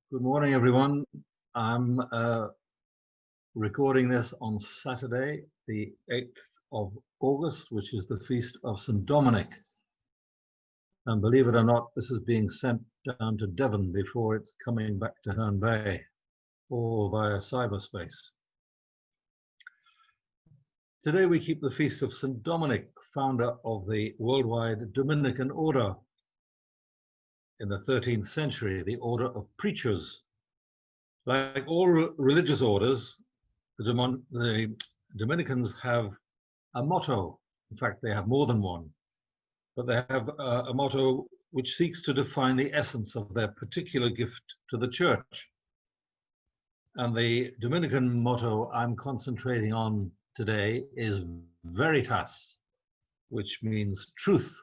Good morning, everyone. I'm recording this on Saturday, the 8th of August, which is the Feast of St Dominic. And believe it or not, this is being sent down to Devon before it's coming back to Herne Bay, all via cyberspace. Today we keep the Feast of St Dominic, founder of the worldwide Dominican order. In the 13th century, the order of preachers. Like all religious orders, the Dominicans have a motto. In fact, they have more than one, but they have a motto which seeks to define the essence of their particular gift to the church. And the Dominican motto I'm concentrating on today is Veritas, which means truth.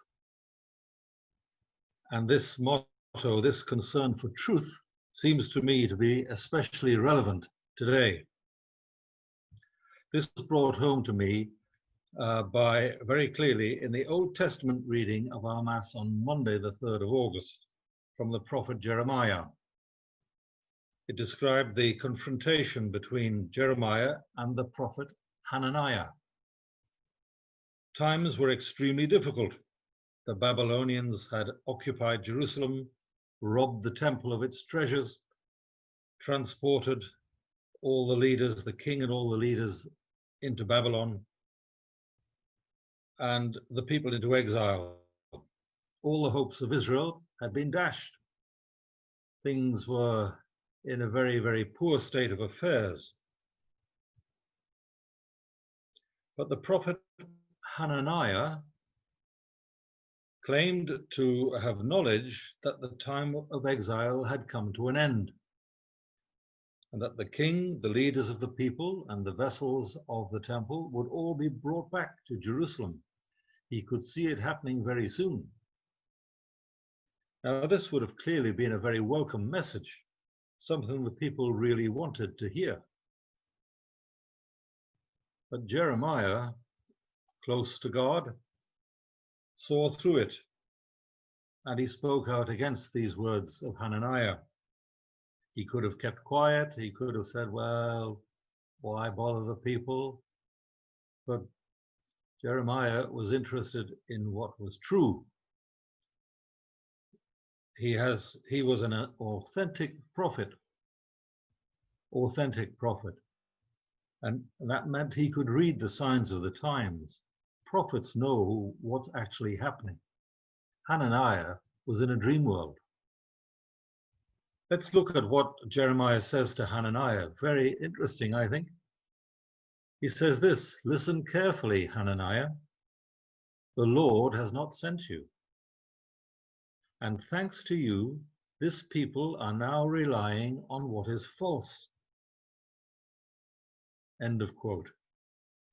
And this motto, this concern for truth, seems to me to be especially relevant today. This was brought home to me by very clearly in the Old Testament reading of our Mass on Monday, the 3rd of August, from the prophet Jeremiah. It described the confrontation between Jeremiah and the prophet Hananiah. Times were extremely difficult. The Babylonians had occupied Jerusalem, robbed the temple of its treasures, transported all the leaders, the king and all the leaders, into Babylon, and the people into exile. All the hopes of Israel had been dashed. Things were in a very, very poor state of affairs. But the prophet Hananiah claimed to have knowledge that the time of exile had come to an end, and that the king, the leaders of the people, and the vessels of the temple would all be brought back to Jerusalem. He could see it happening very soon. Now, this would have clearly been a very welcome message, something the people really wanted to hear. But Jeremiah, close to God, saw through it, and he spoke out against these words of Hananiah. He could have kept quiet. He could have said, well, why bother the people? But Jeremiah was interested in what was true. He was an authentic prophet. And that meant he could read the signs of the times. Prophets know what's actually happening. Hananiah was in a dream world. Let's look at what Jeremiah says to Hananiah. Very interesting, I think. He says this: listen carefully, Hananiah. The Lord has not sent you. And thanks to you, this people are now relying on what is false. End of quote.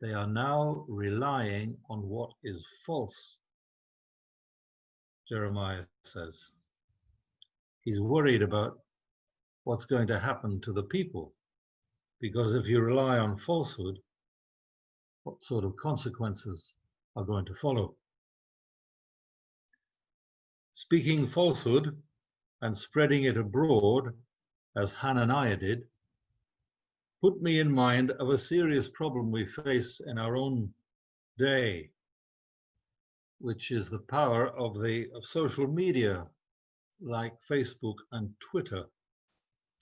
They are now relying on what is false, Jeremiah says. He's worried about what's going to happen to the people, because if you rely on falsehood, what sort of consequences are going to follow? Speaking falsehood and spreading it abroad, as Hananiah did, put me in mind of a serious problem we face in our own day, which is the power of social media like Facebook and Twitter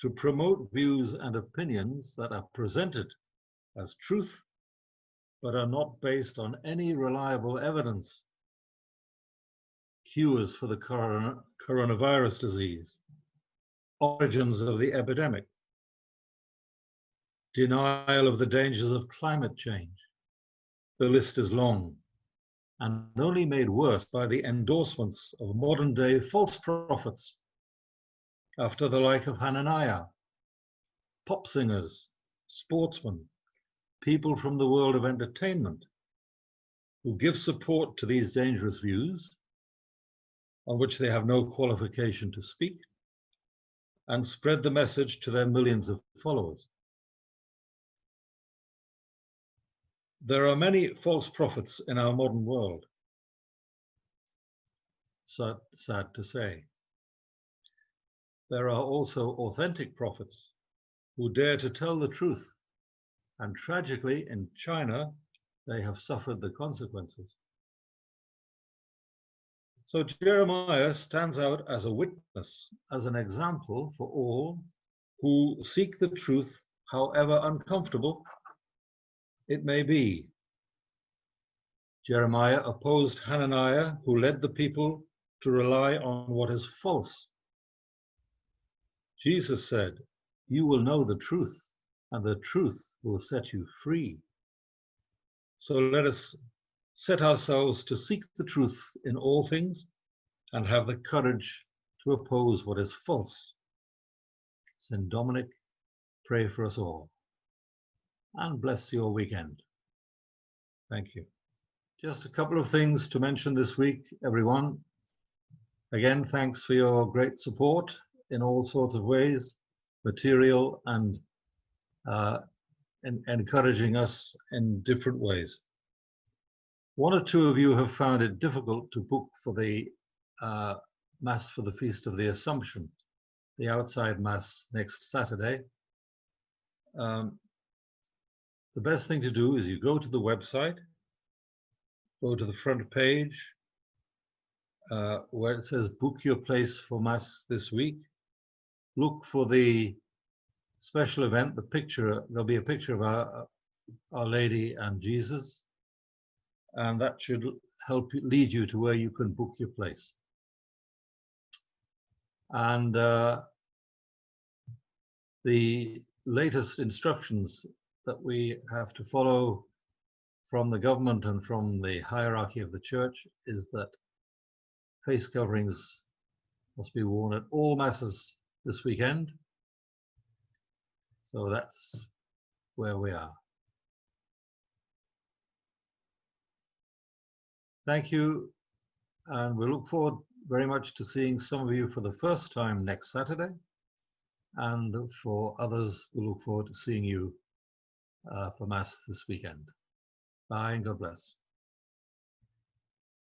to promote views and opinions that are presented as truth, but are not based on any reliable evidence. Cures for the coronavirus disease, origins of the epidemic, denial of the dangers of climate change. The list is long, and only made worse by the endorsements of modern-day false prophets, after the like of Hananiah, pop singers, sportsmen, people from the world of entertainment, who give support to these dangerous views, on which they have no qualification to speak, and spread the message to their millions of followers. There are many false prophets in our modern world, sad to say. there are also authentic prophets who dare to tell the truth, and tragically in China, they have suffered the consequences. So Jeremiah stands out as a witness, as an example for all who seek the truth, however uncomfortable it may be. Jeremiah opposed Hananiah, who led the people to rely on what is false. Jesus said, "You will know the truth, and the truth will set you free." So let us set ourselves to seek the truth in all things and have the courage to oppose what is false. St. Dominic, pray for us all, and bless your weekend. Thank you. Just a couple of things to mention this week, everyone. Again, thanks for your great support in all sorts of ways, material and encouraging us in different ways. One or two of you have found it difficult to book for the Mass for the Feast of the Assumption, the outside Mass next Saturday. The best thing to do is you go to the website, go to the front page where it says book your place for Mass this week. Look for the special event, the picture, there'll be a picture of Our Lady and Jesus, and that should help lead you to where you can book your place. And the latest instructions that we have to follow from the government and from the hierarchy of the church is that face coverings must be worn at all masses this weekend. So that's where we are. Thank you, and we look forward very much to seeing some of you for the first time next Saturday, and for others, we look forward to seeing you for Mass this weekend. Bye and God bless.